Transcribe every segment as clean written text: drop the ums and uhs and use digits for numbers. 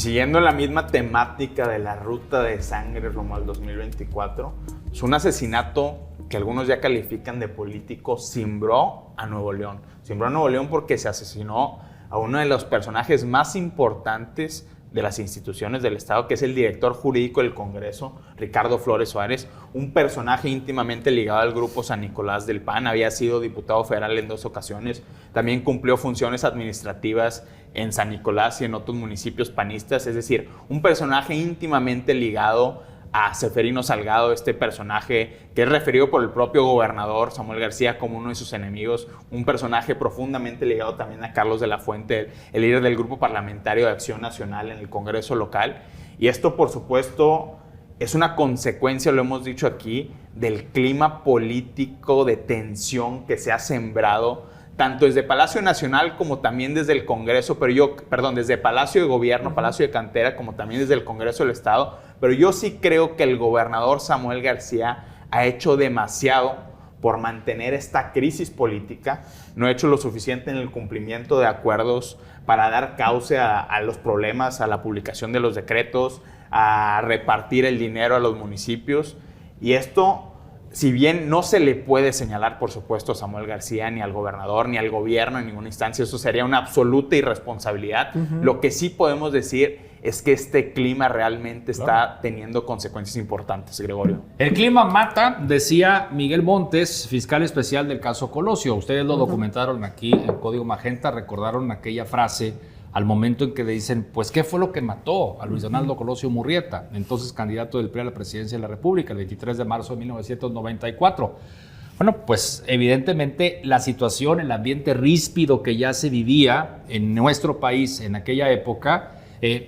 siguiendo la misma temática de la ruta de sangre rumbo al 2024, es un asesinato que algunos ya califican de político. Cimbró a Nuevo León. Cimbró a Nuevo León porque se asesinó a uno de los personajes más importantes de las instituciones del Estado, que es el director jurídico del Congreso, Ricardo Flores Suárez, un personaje íntimamente ligado al Grupo San Nicolás del PAN. Había sido diputado federal en 2 ocasiones, también cumplió funciones administrativas en San Nicolás y en otros municipios panistas, es decir, un personaje íntimamente ligado a Ceferino Salgado, este personaje que es referido por el propio gobernador Samuel García como uno de sus enemigos, un personaje profundamente ligado también a Carlos de la Fuente, el líder del Grupo Parlamentario de Acción Nacional en el Congreso local. Y esto, por supuesto, es una consecuencia, lo hemos dicho aquí, del clima político de tensión que se ha sembrado tanto desde Palacio Nacional como también desde el Congreso, desde Palacio de Gobierno, Palacio de Cantera, como también desde el Congreso del Estado. Pero yo sí creo que el gobernador Samuel García ha hecho demasiado por mantener esta crisis política, no ha hecho lo suficiente en el cumplimiento de acuerdos para dar cauce a los problemas, a la publicación de los decretos, a repartir el dinero a los municipios. Y esto, si bien no se le puede señalar, por supuesto, a Samuel García, ni al gobernador, ni al gobierno en ninguna instancia, eso sería una absoluta irresponsabilidad. Lo que sí podemos decir es que este clima realmente está teniendo consecuencias importantes, Gregorio. El clima mata, decía Miguel Montes, fiscal especial del caso Colosio. Ustedes lo documentaron aquí en Código Magenta, recordaron aquella frase al momento en que le dicen, pues, ¿qué fue lo que mató a Luis Donaldo Colosio Murrieta, entonces candidato del PRI a la presidencia de la República, el 23 de marzo de 1994? Bueno, pues evidentemente la situación, el ambiente ríspido que ya se vivía en nuestro país en aquella época,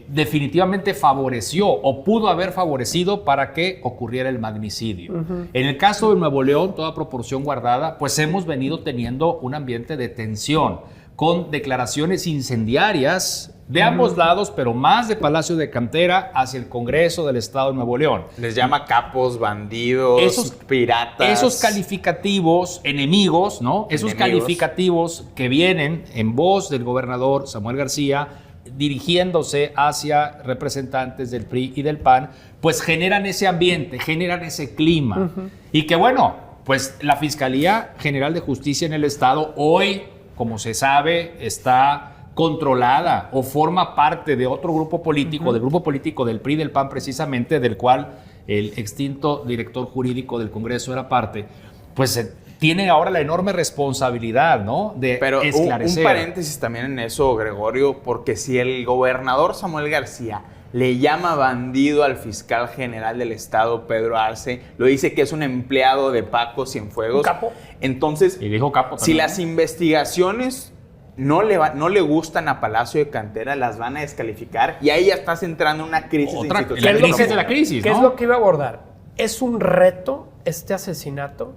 definitivamente favoreció o pudo haber favorecido para que ocurriera el magnicidio. En el caso de Nuevo León, toda proporción guardada, pues hemos venido teniendo un ambiente de tensión, con declaraciones incendiarias de ambos lados, pero más de Palacio de Cantera hacia el Congreso del Estado de Nuevo León. Les llama capos, bandidos, piratas. Esos calificativos, enemigos, ¿no? Esos calificativos que vienen en voz del gobernador Samuel García, dirigiéndose hacia representantes del PRI y del PAN, pues generan ese ambiente, generan ese clima. Y que bueno, pues la Fiscalía General de Justicia en el Estado hoy, como se sabe, está controlada o forma parte de otro grupo político, del grupo político del PRI y del PAN precisamente, del cual el extinto director jurídico del Congreso era parte, pues tiene ahora la enorme responsabilidad, ¿no?, de esclarecer. Un paréntesis también en eso, Gregorio, porque si el gobernador Samuel García le llama bandido al fiscal general del Estado, Pedro Arce, lo dice que es un empleado de Paco Cienfuegos. ¿Un capo? Entonces, y dijo capo también, si las investigaciones no le gustan a Palacio de Cantera, las van a descalificar y ahí ya estás entrando en una crisis institucional. La crisis de la crisis, ¿Qué ¿no? es lo que iba a abordar? Es un reto este asesinato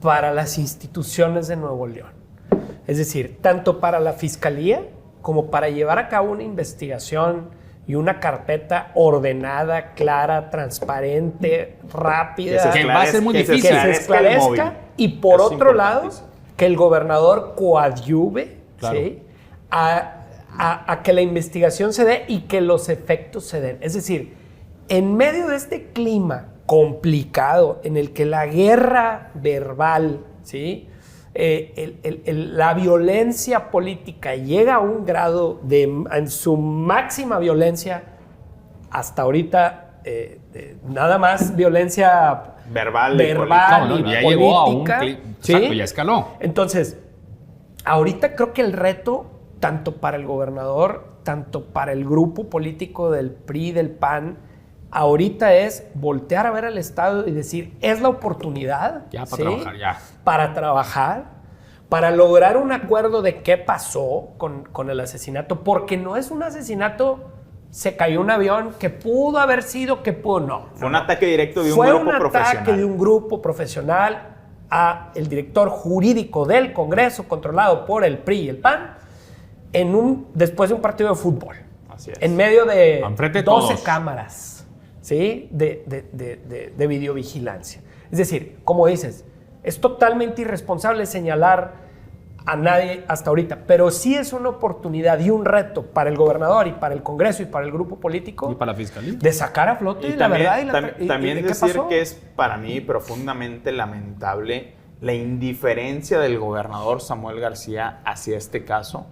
para las instituciones de Nuevo León. Es decir, tanto para la Fiscalía como para llevar a cabo una investigación y una carpeta ordenada, clara, transparente, rápida. Que va a ser muy difícil. Que se esclarezca. Y por otro lado, que el gobernador coadyuve, claro, ¿sí?, a que la investigación se dé y que los efectos se den. Es decir, en medio de este clima complicado en el que la guerra verbal, ¿sí?, la violencia política llega a un grado en su máxima violencia hasta ahorita, nada más violencia verbal y ya llegó a un ¿sí? Ya escaló. Entonces, ahorita creo que el reto, tanto para el gobernador, tanto para el grupo político del PRI, del PAN, ahorita es voltear a ver al Estado y decir, es la oportunidad ya para trabajar, ya. Para trabajar, para lograr un acuerdo de qué pasó con el asesinato, porque no es un asesinato, se cayó un avión, que pudo haber sido, que pudo no. Fue un ataque directo de un grupo profesional. Fue un ataque de un grupo profesional a el director jurídico del Congreso, controlado por el PRI y el PAN, después de un partido de fútbol. Así es. En medio de 12 todos. cámaras, ¿sí?, de videovigilancia. Es decir, como dices, es totalmente irresponsable señalar a nadie hasta ahorita, pero sí es una oportunidad y un reto para el gobernador y para el Congreso y para el grupo político. Y para la fiscalía. De sacar a flote la verdad y la también ¿qué decir pasó? que es para mí profundamente lamentable la indiferencia del gobernador Samuel García hacia este caso.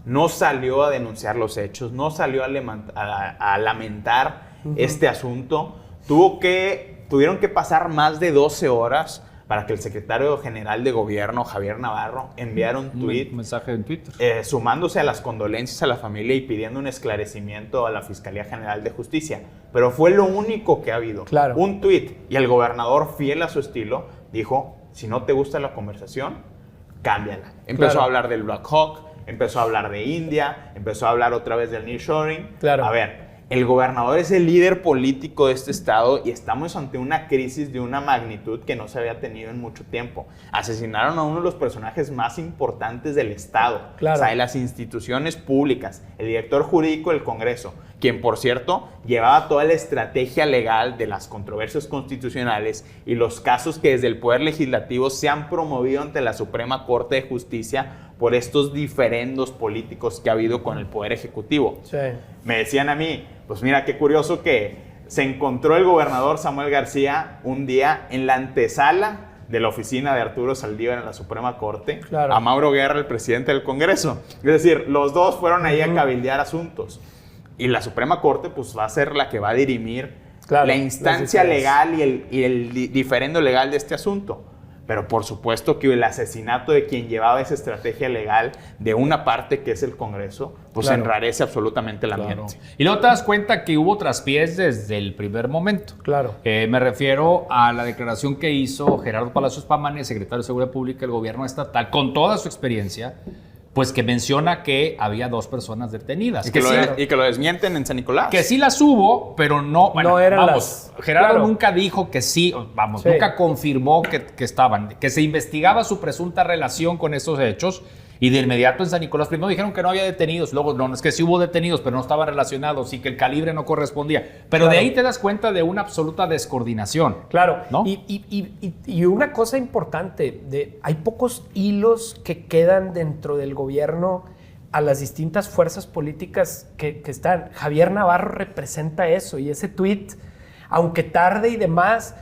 No salió a denunciar los hechos, no salió a lamentar este asunto. Tuvieron que pasar más de 12 horas para que el secretario general de gobierno, Javier Navarro, enviara un tuit, mensaje en Twitter, sumándose a las condolencias a la familia y pidiendo un esclarecimiento a la Fiscalía General de Justicia. Pero fue lo único que ha habido. Claro. Un tuit. Y el gobernador, fiel a su estilo, dijo, si no te gusta la conversación, cámbiala. Empezó a hablar del Black Hawk, empezó a hablar de India, empezó a hablar otra vez del nearshoring. Claro. A ver, el gobernador es el líder político de este estado y estamos ante una crisis de una magnitud que no se había tenido en mucho tiempo. Asesinaron a uno de los personajes más importantes del estado, Claro. o sea, de las instituciones públicas, el director jurídico del Congreso, quien, por cierto, llevaba toda la estrategia legal de las controversias constitucionales y los casos que desde el Poder Legislativo se han promovido ante la Suprema Corte de Justicia por estos diferendos políticos que ha habido con el Poder Ejecutivo. Sí. Me decían a mí, pues mira, qué curioso que se encontró el gobernador Samuel García un día en la antesala de la oficina de Arturo Saldívar en la Suprema Corte, Claro. a Mauro Guerra, el presidente del Congreso. Es decir, los dos fueron ahí a cabildear asuntos. Y la Suprema Corte pues va a ser la que va a dirimir Claro, la instancia las diferencias. legal y el diferendo legal de este asunto. Pero por supuesto que el asesinato de quien llevaba esa estrategia legal de una parte que es el Congreso, pues Claro. enrarece absolutamente el Claro. ambiente. Y luego te das cuenta que hubo traspiés desde el primer momento. Claro. Me refiero a la declaración que hizo Gerardo Palacios Pamane, secretario de Seguridad Pública del gobierno estatal, con toda su experiencia, pues que menciona que había 2 personas detenidas. Y que lo desmienten en San Nicolás. Que sí las hubo, pero no, bueno, No eran vamos, las- Gerardo claro. nunca dijo que sí, vamos, Sí. nunca confirmó que estaban, que se investigaba su presunta relación con estos hechos y de inmediato en San Nicolás primero dijeron que no había detenidos, luego no, es que sí hubo detenidos, pero no estaban relacionados y que el calibre no correspondía. Pero de Claro. ahí te das cuenta de una absoluta descoordinación. Claro, ¿No? y una cosa importante, hay pocos hilos que quedan dentro del gobierno a las distintas fuerzas políticas que están. Javier Navarro representa eso y ese tuit, aunque tarde y demás,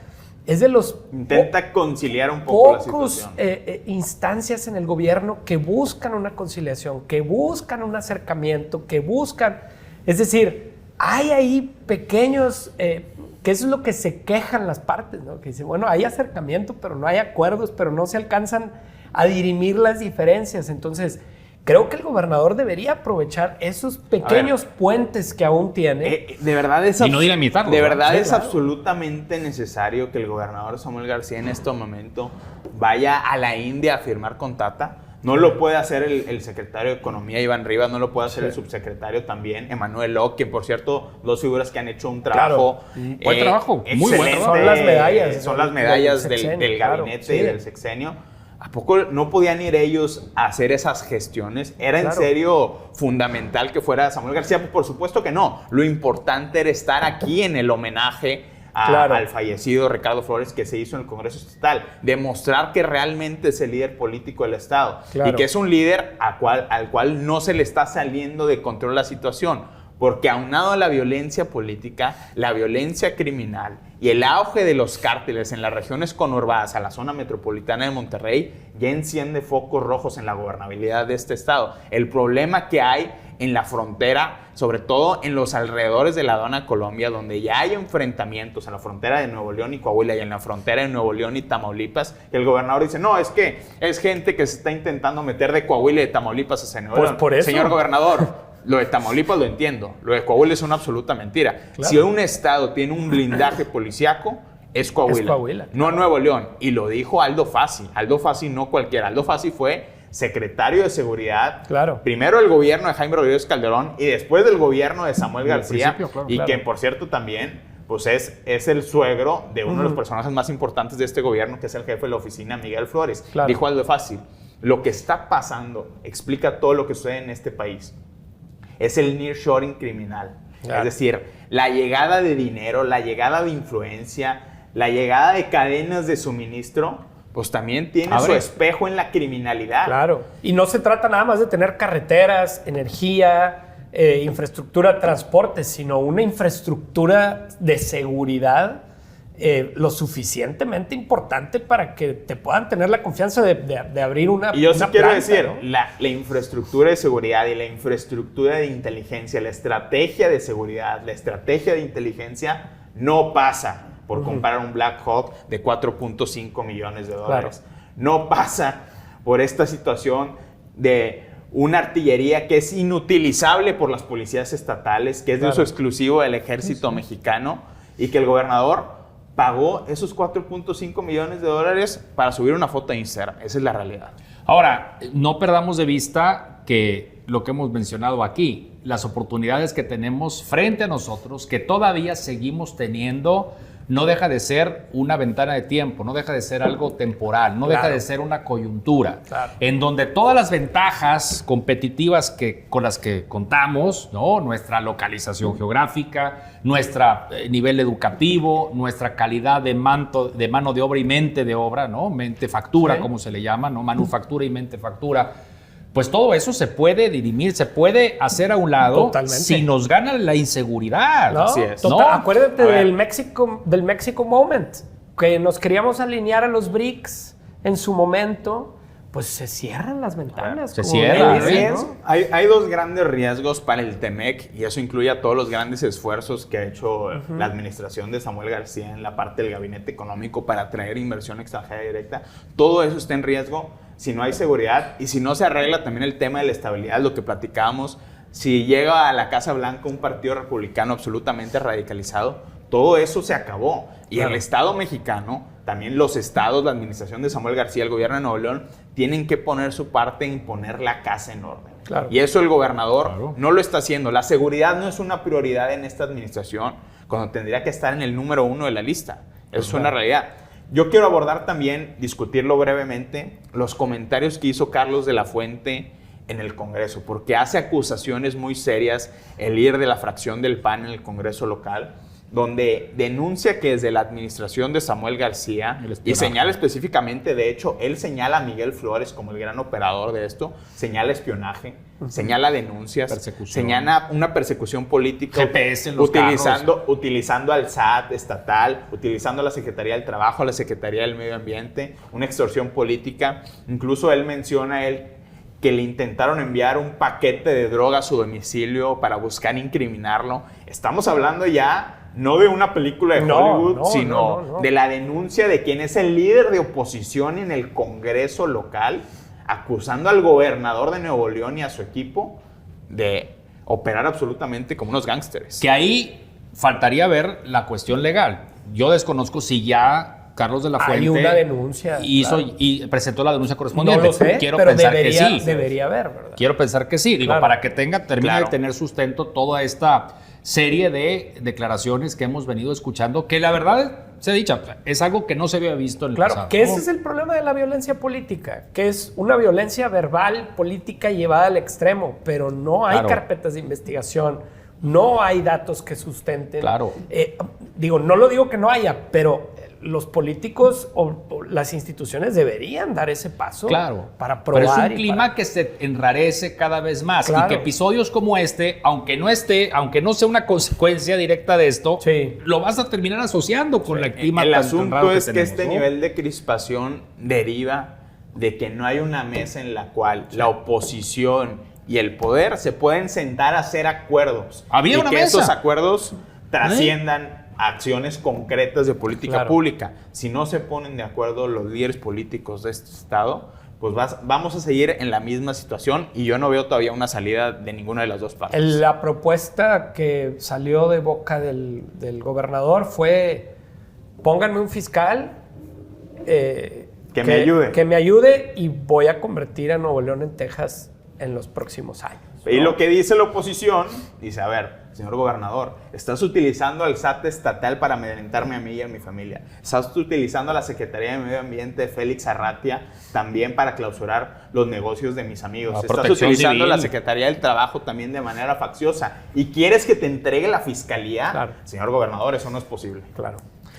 es de los Intenta conciliar un poco la pocos situación. instancias en el gobierno que buscan una conciliación, que buscan un acercamiento, que buscan... Es decir, hay ahí pequeños... que eso es lo que se quejan las partes, ¿no? Que dicen, bueno, hay acercamiento, pero no hay acuerdos, pero no se alcanzan a dirimir las diferencias. Entonces, creo que el gobernador debería aprovechar esos pequeños puentes que aún tiene. De verdad es Y no dinamitarlo, de ¿verdad? verdad Sí, es claro. absolutamente necesario que el gobernador Samuel García en este momento vaya a la India a firmar con Tata. No lo puede hacer el secretario de Economía, Iván Rivas, no lo puede hacer el subsecretario también, Emanuel Locke, que por cierto, 2 figuras que han hecho un trabajo. Buen trabajo, muy buen excelente. trabajo. Son las medallas Son las medallas del del sexenio, claro, gabinete sí. y del sexenio. ¿A poco no podían ir ellos a hacer esas gestiones? ¿Era en Claro. serio fundamental que fuera Samuel García? Por supuesto que no. Lo importante era estar aquí en el homenaje Claro. al fallecido Ricardo Flores que se hizo en el Congreso Estatal. Demostrar que realmente es el líder político del Estado. Claro. Y que es un líder al cual no se le está saliendo de control la situación. Porque aunado a la violencia política, la violencia criminal y el auge de los cárteles en las regiones conurbadas a la zona metropolitana de Monterrey ya enciende focos rojos en la gobernabilidad de este estado. El problema que hay en la frontera, sobre todo en los alrededores de la aduana Colombia, donde ya hay enfrentamientos en la frontera de Nuevo León y Coahuila y en la frontera de Nuevo León y Tamaulipas, el gobernador dice, no, es que es gente que se está intentando meter de Coahuila y de Tamaulipas hacia Nuevo Pues León. por eso. Señor gobernador, lo de Tamaulipas lo entiendo, lo de Coahuila es una absoluta mentira. Claro. Si un estado tiene un blindaje policíaco, es Coahuila, Es Coahuila, no Nuevo León. Y lo dijo Aldo Fassi. Aldo Fassi no cualquiera. Aldo Fassi fue secretario de Seguridad. Claro. Primero el gobierno de Jaime Rodríguez Calderón y después del gobierno de Samuel Al García. principio, claro, y claro. que, por cierto, también pues es el suegro de uno de los personajes más importantes de este gobierno, que es el jefe de la oficina, Miguel Flores. Claro. Dijo Aldo Fassi, lo que está pasando explica todo lo que sucede en este país. Es el nearshoring criminal. Claro. Es decir, la llegada de dinero, la llegada de influencia, la llegada de cadenas de suministro pues también tiene su espejo en la criminalidad. Claro. Y no se trata nada más de tener carreteras, energía, infraestructura de transporte, sino una infraestructura de seguridad lo suficientemente importante para que te puedan tener la confianza de abrir una Y yo sí quiero planta, decir, ¿no? la infraestructura de seguridad y la infraestructura de inteligencia, la estrategia de seguridad, la estrategia de inteligencia no pasa por comprar un Black Hawk de 4.5 millones de dólares. Claro. No pasa por esta situación de una artillería que es inutilizable por las policías estatales, que es de uso exclusivo del ejército mexicano, y que el gobernador pagó esos 4.5 millones de dólares para subir una foto a Instagram. Esa es la realidad. Ahora, no perdamos de vista que lo que hemos mencionado aquí, las oportunidades que tenemos frente a nosotros, que todavía seguimos teniendo, no deja de ser una ventana de tiempo, no deja de ser algo temporal, no deja de ser una coyuntura, en donde todas las ventajas competitivas con las que contamos, ¿no? Nuestra localización geográfica, nuestro nivel educativo, nuestra calidad de mano de obra y mente de obra, ¿no? Mentefactura, como se le llama, ¿no? Manufactura y mentefactura. Pues todo eso se puede dirimir, se puede hacer a un lado. Totalmente. Si nos gana la inseguridad. No, así es. ¿no? Acuérdate del México Moment, que nos queríamos alinear a los BRICS en su momento, pues se cierran las ventanas. Se cierran. ¿No? Hay dos grandes riesgos para el TEMEC, y eso incluye a todos los grandes esfuerzos que ha hecho la administración de Samuel García en la parte del gabinete económico para atraer inversión extranjera directa. Todo eso está en riesgo si no hay seguridad y si no se arregla también el tema de la estabilidad, lo que platicábamos. Si llega a la Casa Blanca un partido republicano absolutamente radicalizado, todo eso se acabó. Y el Estado mexicano, también los estados, la administración de Samuel García, el gobierno de Nuevo León, tienen que poner su parte en poner la casa en orden. Y eso el gobernador no lo está haciendo. La seguridad no es una prioridad en esta administración, cuando tendría que estar en el número 1 de la lista. Eso es una realidad. Yo quiero abordar también, discutirlo brevemente, los comentarios que hizo Carlos de la Fuente en el Congreso, porque hace acusaciones muy serias el líder de la fracción del PAN en el Congreso local, donde denuncia que desde la administración de Samuel García, y señala específicamente, de hecho, él señala a Miguel Flores como el gran operador de esto, señala espionaje, señala denuncias, señala una persecución política, GPS en los utilizando al SAT estatal, utilizando a la Secretaría del Trabajo, a la Secretaría del Medio Ambiente, una extorsión política. Incluso él menciona que le intentaron enviar un paquete de droga a su domicilio para buscar incriminarlo. Estamos hablando ya no de una película de Hollywood, sino de la denuncia de quien es el líder de oposición en el Congreso local, acusando al gobernador de Nuevo León y a su equipo de operar absolutamente como unos gángsteres. Que ahí faltaría ver la cuestión legal. Yo desconozco si ya Carlos de la Fuente hay una denuncia hizo y presentó la denuncia correspondiente. No lo sé, quiero pero pensar que sí. Debería haber, ¿verdad? Quiero pensar que sí. Digo, para que termine de tener sustento toda esta serie de declaraciones que hemos venido escuchando, que la verdad, se ha dicho, es algo que no se había visto en el pasado. Que ese es el problema de la violencia política, que es una violencia verbal, política llevada al extremo, pero no hay carpetas de investigación, no hay datos que sustenten. No lo digo que no haya, pero los políticos o las instituciones deberían dar ese paso para probar. Pero es un clima que se enrarece cada vez más y que episodios como este, aunque no sea una consecuencia directa de esto, lo vas a terminar asociando con el clima. El asunto es que este nivel de crispación deriva de que no hay una mesa en la cual la oposición y el poder se pueden sentar a hacer acuerdos. Había una mesa. Esos acuerdos trasciendan acciones concretas de política pública. Si no se ponen de acuerdo los líderes políticos de este estado, pues vamos a seguir en la misma situación y yo no veo todavía una salida de ninguna de las dos partes. La propuesta que salió de boca del gobernador fue: pónganme un fiscal que me ayude y voy a convertir a Nuevo León en Texas en los próximos años. Y lo que dice la oposición, dice, a ver, señor gobernador, estás utilizando al SAT estatal para amedrentarme a mí y a mi familia. Estás utilizando a la Secretaría de Medio Ambiente de Félix Arratia también para clausurar los negocios de mis amigos. Estás utilizando a la Secretaría del Trabajo también de manera facciosa. ¿Y quieres que te entregue la fiscalía? Señor gobernador, eso no es posible.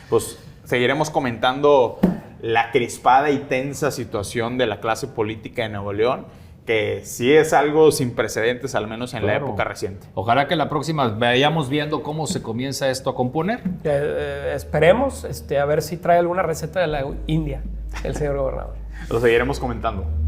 Pues seguiremos comentando la crispada y tensa situación de la clase política de Nuevo León, que sí es algo sin precedentes, al menos en la época reciente. Ojalá que la próxima vayamos viendo cómo se comienza esto a componer. Esperemos a ver si trae alguna receta de la India el señor gobernador. Lo seguiremos comentando.